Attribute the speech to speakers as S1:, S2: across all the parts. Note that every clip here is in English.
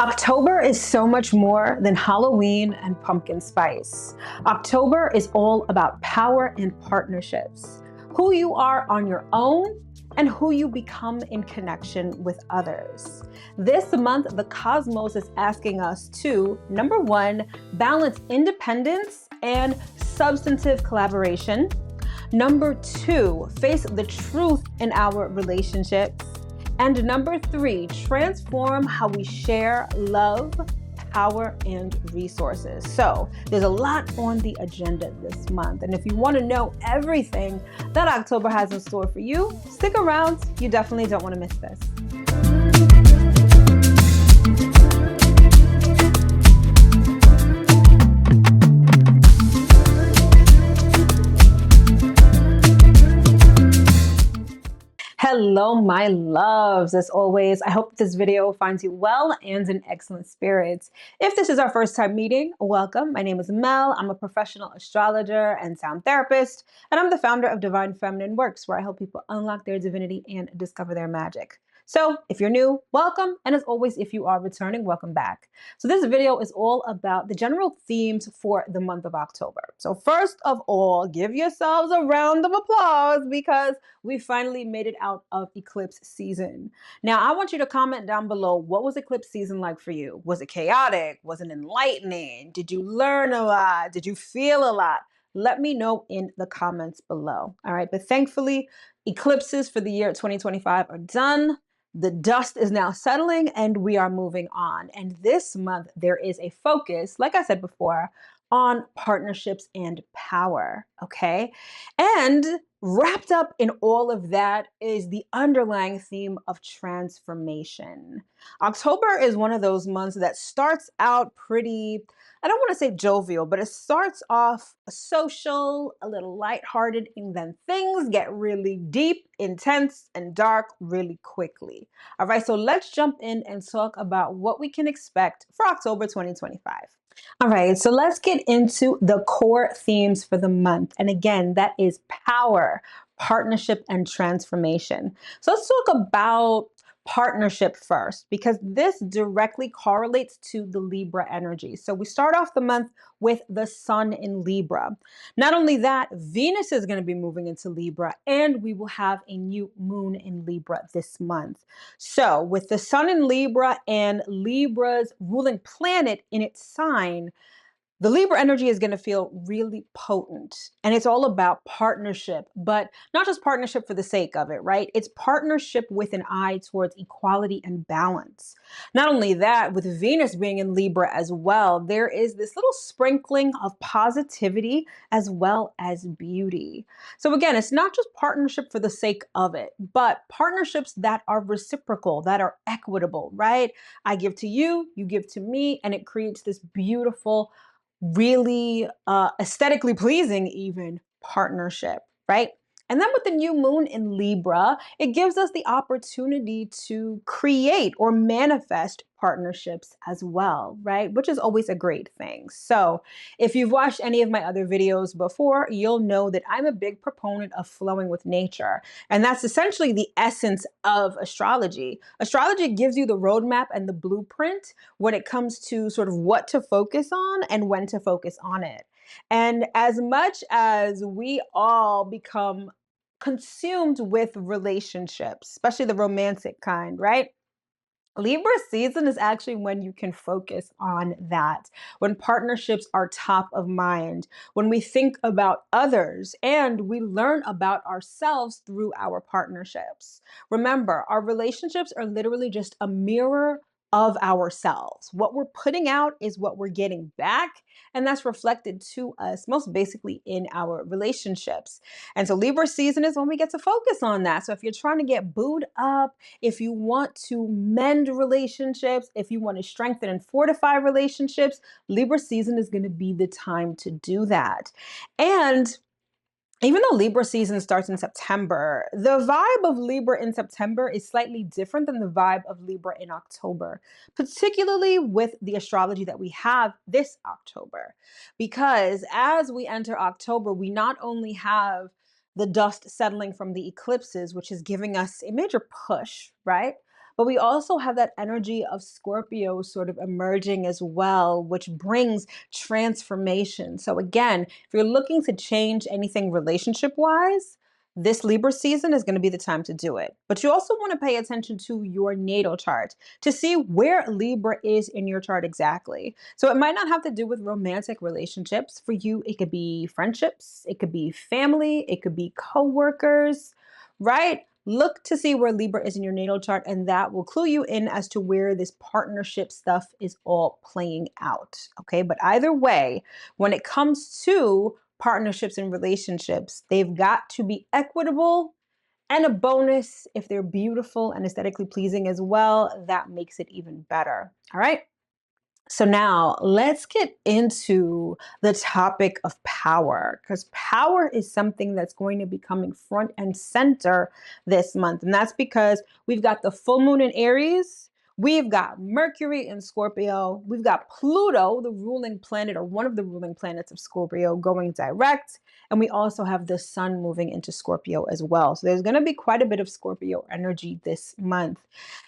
S1: October is so much more than Halloween and pumpkin spice. October is all about power and partnerships, who you are on your own and who you become in connection with others. This month, the cosmos is asking us to, number one, balance independence and substantive collaboration. Number two, face the truth in our relationships. And number three, transform how we share love, power, and resources. So there's a lot on the agenda this month. And if you want to know everything that October has in store for you, stick around. You definitely don't want to miss this. Hello, my loves. As always, I hope this video finds you well and in excellent spirits. If this is our first time meeting, welcome. My name is Mel. I'm a professional astrologer and sound therapist, and I'm the founder of Divine Feminine Works, where I help people unlock their divinity and discover their magic. So if you're new, welcome. And as always, if you are returning, welcome back. So this video is all about the general themes for the month of October. So first of all, give yourselves a round of applause because we finally made it out of eclipse season. Now, I want you to comment down below, what was eclipse season like for you? Was it chaotic? Was it enlightening? Did you learn a lot? Did you feel a lot? Let me know in the comments below. All right, but thankfully, eclipses for the year 2025 are done. The dust is now settling and we are moving on. And this month, there is a focus, like I said before, on partnerships and power, okay? And wrapped up in all of that is the underlying theme of transformation. October is one of those months that starts out pretty, I don't want to say jovial, but it starts off social, a little lighthearted, and then things get really deep, intense, and dark really quickly. All right, so let's jump in and talk about what we can expect for October 2025. All right, so let's get into the core themes for the month. And again, that is power, partnership, and transformation. So let's talk about partnership first, because this directly correlates to the Libra energy. So we start off the month with the sun in Libra. Not only that, Venus is going to be moving into Libra, and we will have a new moon in Libra this month. So with the sun in Libra and Libra's ruling planet in its sign, the Libra energy is going to feel really potent, and it's all about partnership, but not just partnership for the sake of it, right? It's partnership with an eye towards equality and balance. Not only that, with Venus being in Libra as well, there is this little sprinkling of positivity as well as beauty. So again, it's not just partnership for the sake of it, but partnerships that are reciprocal, that are equitable, right? I give to you, you give to me, and it creates this beautiful, really aesthetically pleasing even partnership, right? And then with the new moon in Libra, it gives us the opportunity to create or manifest partnerships as well, right? Which is always a great thing. So if you've watched any of my other videos before, you'll know that I'm a big proponent of flowing with nature. And that's essentially the essence of astrology. Astrology gives you the roadmap and the blueprint when it comes to sort of what to focus on and when to focus on it. And as much as we all become consumed with relationships, especially the romantic kind, right? Libra season is actually when you can focus on that, when partnerships are top of mind, when we think about others and we learn about ourselves through our partnerships. Remember, our relationships are literally just a mirror of ourselves. What we're putting out is what we're getting back, and that's reflected to us most basically in our relationships. And so Libra season is when we get to focus on that. So if you're trying to get booed up, if you want to mend relationships, if you want to strengthen and fortify relationships, Libra season is going to be the time to do that. And even though Libra season starts in September, the vibe of Libra in September is slightly different than the vibe of Libra in October, particularly with the astrology that we have this October. Because as we enter October, we not only have the dust settling from the eclipses, which is giving us a major push, right? But we also have that energy of Scorpio sort of emerging as well, which brings transformation. So again, if you're looking to change anything relationship wise, this Libra season is going to be the time to do it. But you also want to pay attention to your natal chart to see where Libra is in your chart exactly. So it might not have to do with romantic relationships. For you, it could be friendships, it could be family, it could be coworkers, right? Look to see where Libra is in your natal chart, and that will clue you in as to where this partnership stuff is all playing out. Okay, but either way, when it comes to partnerships and relationships, they've got to be equitable, and a bonus if they're beautiful and aesthetically pleasing as well. That makes it even better. All right. So now let's get into the topic of power, because power is something that's going to be coming front and center this month. And that's because we've got the full moon in Aries. We've got Mercury in Scorpio. We've got Pluto, the ruling planet or one of the ruling planets of Scorpio, going direct. And we also have the sun moving into Scorpio as well. So there's going to be quite a bit of Scorpio energy this month.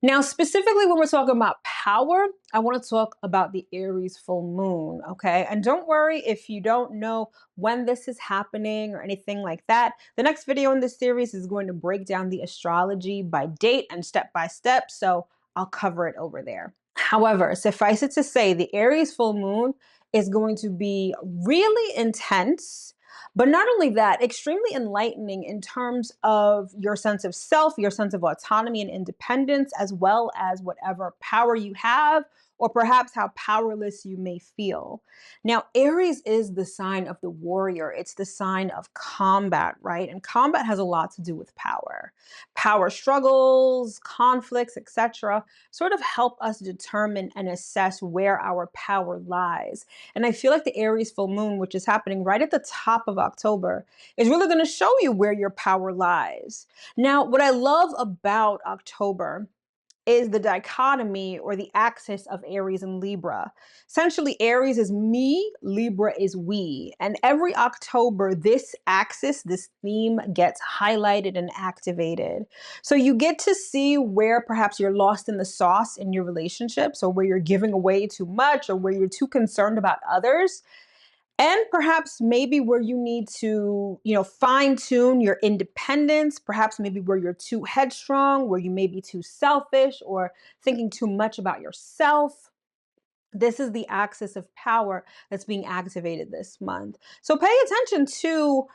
S1: Now, specifically when we're talking about power, I want to talk about the Aries full moon, okay? And don't worry if you don't know when this is happening or anything like that. The next video in this series is going to break down the astrology by date and step by step, so I'll cover it over there. However, suffice it to say, the Aries full moon is going to be really intense. But not only that, extremely enlightening in terms of your sense of self, your sense of autonomy and independence, as well as whatever power you have, or perhaps how powerless you may feel. Now, Aries is the sign of the warrior. It's the sign of combat, right? And combat has a lot to do with power. Power struggles, conflicts, etc., sort of help us determine and assess where our power lies. And I feel like the Aries full moon, which is happening right at the top of October, is really going to show you where your power lies. Now, what I love about October is the dichotomy or the axis of Aries and Libra. Essentially, Aries is me, Libra is we. And every October, this axis, this theme gets highlighted and activated. So you get to see where perhaps you're lost in the sauce in your relationships, or where you're giving away too much, or where you're too concerned about others. And perhaps maybe where you need to, fine tune your independence, perhaps maybe where you're too headstrong, where you may be too selfish or thinking too much about yourself. This is the axis of power that's being activated this month. So pay attention to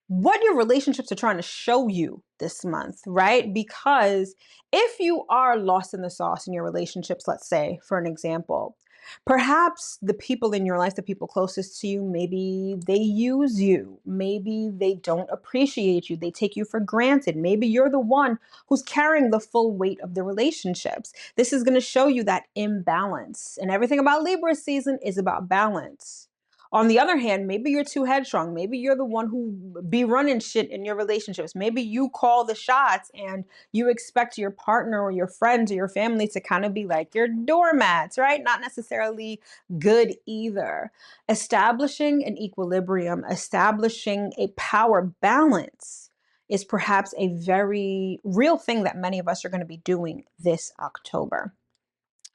S1: what your relationships are trying to show you this month, right? Because if you are lost in the sauce in your relationships, let's say, for an example, perhaps the people in your life, the people closest to you, maybe they use you, maybe they don't appreciate you, they take you for granted, maybe you're the one who's carrying the full weight of the relationships. This is going to show you that imbalance, and everything about Libra season is about balance. On the other hand, maybe you're too headstrong. Maybe you're the one who be running shit in your relationships. Maybe you call the shots and you expect your partner or your friends or your family to kind of be like your doormats, right? Not necessarily good either. Establishing an equilibrium, establishing a power balance is perhaps a very real thing that many of us are going to be doing this October.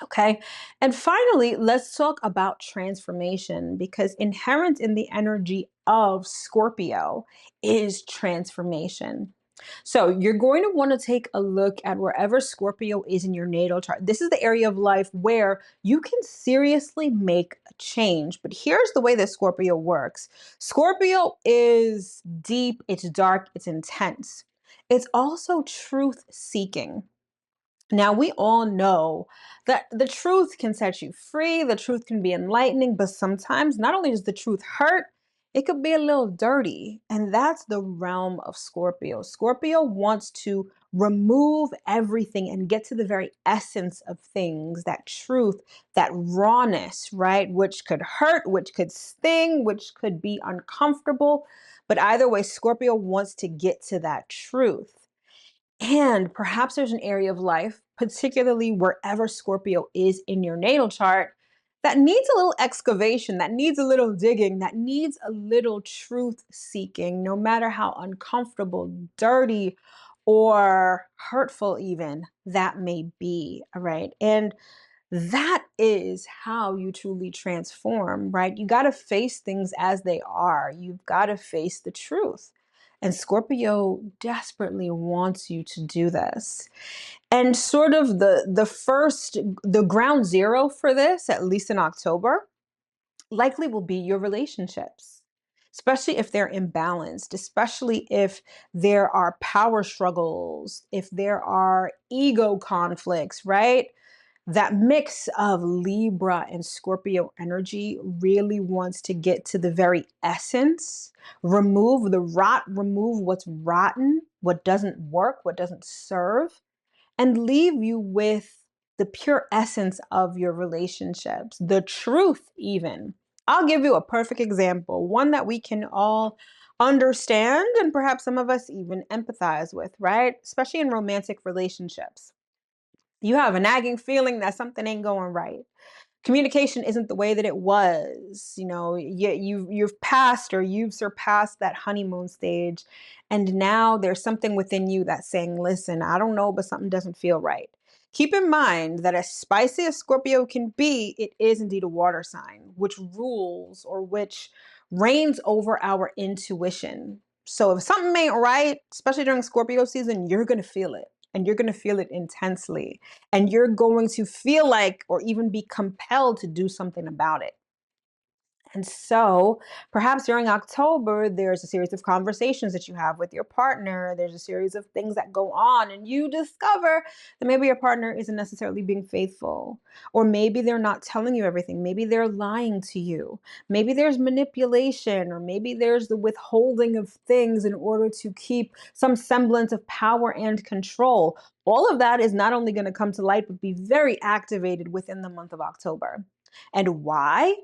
S1: Okay. And finally, let's talk about transformation, because inherent in the energy of Scorpio is transformation. So you're going to want to take a look at wherever Scorpio is in your natal chart. This is the area of life where you can seriously make a change. But here's the way that Scorpio works. Scorpio is deep, it's dark, it's intense. It's also truth seeking. Now, we all know that the truth can set you free, the truth can be enlightening, but sometimes not only does the truth hurt, it could be a little dirty. And that's the realm of Scorpio. Scorpio wants to remove everything and get to the very essence of things, that truth, that rawness, right? Which could hurt, which could sting, which could be uncomfortable. But either way, Scorpio wants to get to that truth. And perhaps there's an area of life, particularly wherever Scorpio is in your natal chart, that needs a little excavation, that needs a little digging, that needs a little truth seeking, no matter how uncomfortable, dirty, or hurtful even that may be, all right? And that is how you truly transform, right? You got to face things as they are. You've got to face the truth. And Scorpio desperately wants you to do this. And sort of the ground zero for this, at least in October, likely will be your relationships, especially if they're imbalanced, especially if there are power struggles, if there are ego conflicts, right? That mix of Libra and Scorpio energy really wants to get to the very essence, remove the rot, remove what's rotten, what doesn't work, what doesn't serve, and leave you with the pure essence of your relationships, the truth, even. I'll give you a perfect example, one that we can all understand and perhaps some of us even empathize with, right? Especially in romantic relationships. You have a nagging feeling that something ain't going right. Communication isn't the way that it was. You know, you've passed or you've surpassed that honeymoon stage, and now there's something within you that's saying, "Listen, I don't know, but something doesn't feel right." Keep in mind that as spicy as Scorpio can be, it is indeed a water sign, which rules or which reigns over our intuition. So if something ain't right, especially during Scorpio season, you're gonna feel it, and you're gonna feel it intensely, and you're going to feel like or even be compelled to do something about it. And so perhaps during October, there's a series of conversations that you have with your partner. There's a series of things that go on, and you discover that maybe your partner isn't necessarily being faithful, or maybe they're not telling you everything. Maybe they're lying to you. Maybe there's manipulation, or maybe there's the withholding of things in order to keep some semblance of power and control. All of that is not only going to come to light, but be very activated within the month of October. And why?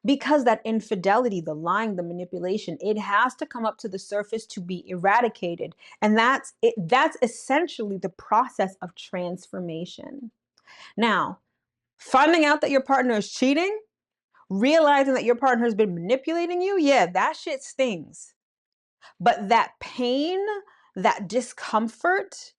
S1: Because that infidelity, the lying, the manipulation, it has to come up to the surface to be eradicated. And that's it. That's essentially the process of transformation. Now, finding out that your partner is cheating, realizing that your partner has been manipulating you, yeah, that shit stings. But that pain, that discomfort,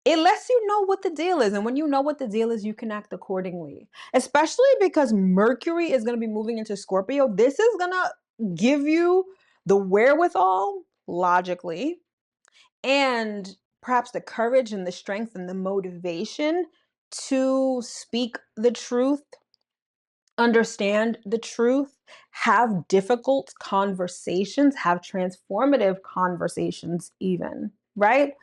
S1: it lets you know what the deal is. And when you know what the deal is, you can act accordingly. Especially because Mercury is going to be moving into Scorpio. This is going to give you the wherewithal, logically, and perhaps the courage and the strength and the motivation to speak the truth, understand the truth, have difficult conversations, have transformative conversations, even, right?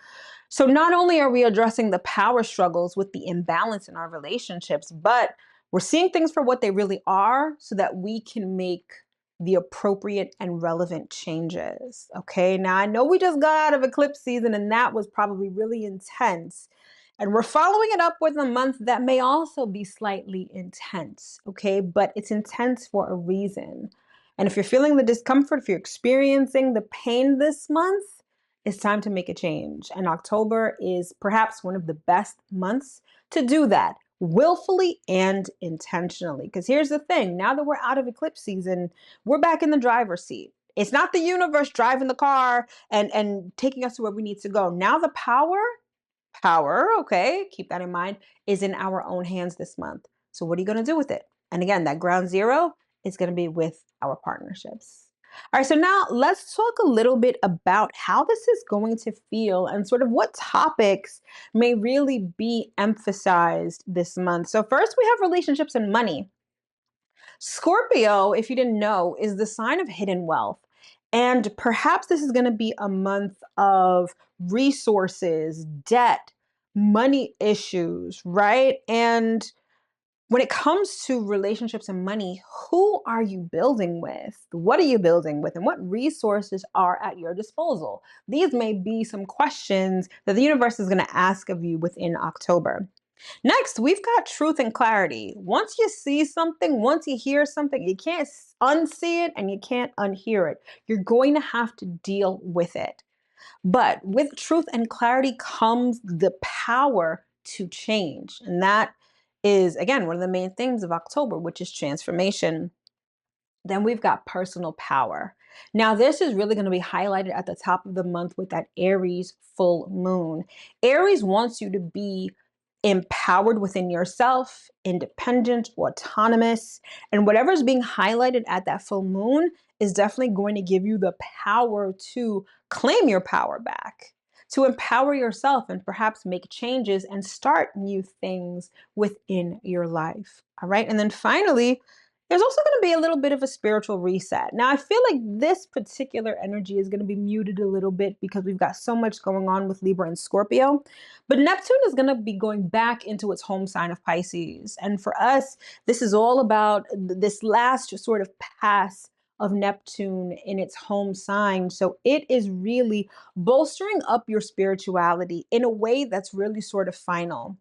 S1: So not only are we addressing the power struggles with the imbalance in our relationships, but we're seeing things for what they really are so that we can make the appropriate and relevant changes. Okay. Now I know we just got out of eclipse season and that was probably really intense. And we're following it up with a month that may also be slightly intense. Okay. But it's intense for a reason. And if you're feeling the discomfort, if you're experiencing the pain this month, it's time to make a change. And October is perhaps one of the best months to do that willfully and intentionally. Because here's the thing, now that we're out of eclipse season, we're back in the driver's seat. It's not the universe driving the car and taking us to where we need to go. Now the power, okay, keep that in mind, is in our own hands this month. So what are you going to do with it? And again, that ground zero is going to be with our partnerships. All right, so now let's talk a little bit about how this is going to feel and sort of what topics may really be emphasized this month. So first we have relationships and money. Scorpio, if you didn't know, is the sign of hidden wealth. And perhaps this is going to be a month of resources, debt, money issues, right? And when it comes to relationships and money, who are you building with? What are you building with? And what resources are at your disposal? These may be some questions that the universe is going to ask of you within October. Next, we've got truth and clarity. Once you see something, once you hear something, you can't unsee it and you can't unhear it. You're going to have to deal with it. But with truth and clarity comes the power to change. And that is, again, one of the main themes of October, which is transformation. Then we've got personal power. Now, this is really going to be highlighted at the top of the month with that Aries full moon. Aries wants you to be empowered within yourself, independent, autonomous, and whatever is being highlighted at that full moon is definitely going to give you the power to claim your power back, to empower yourself and perhaps make changes and start new things within your life. All right. And then finally, there's also going to be a little bit of a spiritual reset. Now, I feel like this particular energy is going to be muted a little bit because we've got so much going on with Libra and Scorpio. But Neptune is going to be going back into its home sign of Pisces. And for us, this is all about this last sort of pass of Neptune in its home sign. So it is really bolstering up your spirituality in a way that's really sort of final.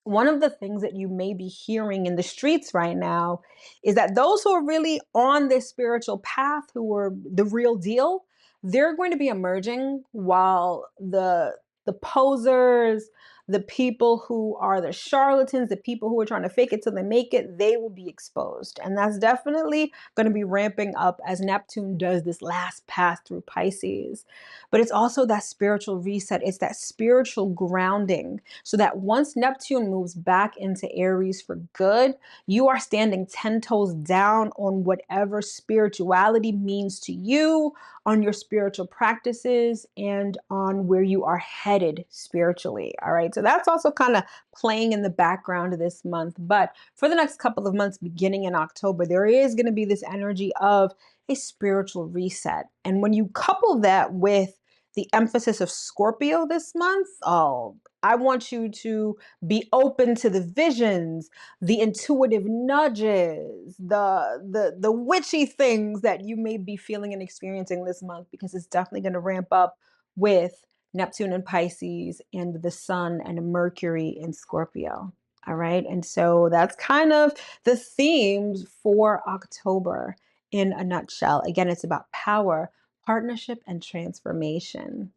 S1: One of the things that you may be hearing in the streets right now is that those who are really on this spiritual path, who are the real deal, they're going to be emerging, while the posers, the people who are the charlatans, the people who are trying to fake it till they make it, they will be exposed. And that's definitely going to be ramping up as Neptune does this last pass through Pisces. But it's also that spiritual reset. It's that spiritual grounding, so that once Neptune moves back into Aries for good, you are standing 10 toes down on whatever spirituality means to you, on your spiritual practices, and on where you are headed spiritually. All right. So that's also kind of playing in the background of this month. But for the next couple of months, beginning in October, there is going to be this energy of a spiritual reset. And when you couple that with the emphasis of Scorpio this month, oh, I want you to be open to the visions, the intuitive nudges, the witchy things that you may be feeling and experiencing this month, because it's definitely going to ramp up with Neptune in Pisces and the Sun and Mercury in Scorpio. All right. And so that's kind of the themes for October in a nutshell. Again, it's about power, partnership, and transformation.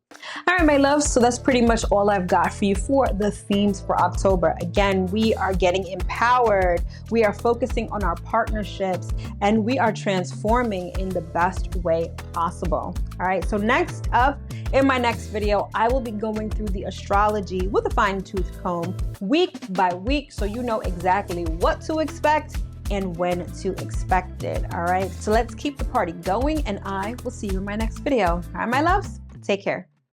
S1: All right, my loves, so that's pretty much all I've got for you for the themes for October. Again, we are getting empowered, we are focusing on our partnerships, and we are transforming in the best way possible. All right, so next up, in my next video, I will be going through the astrology with a fine-tooth comb week by week, so you know exactly what to expect and when to expect it. All right, so let's keep the party going, and I will see you in my next video. All right, my loves, take care.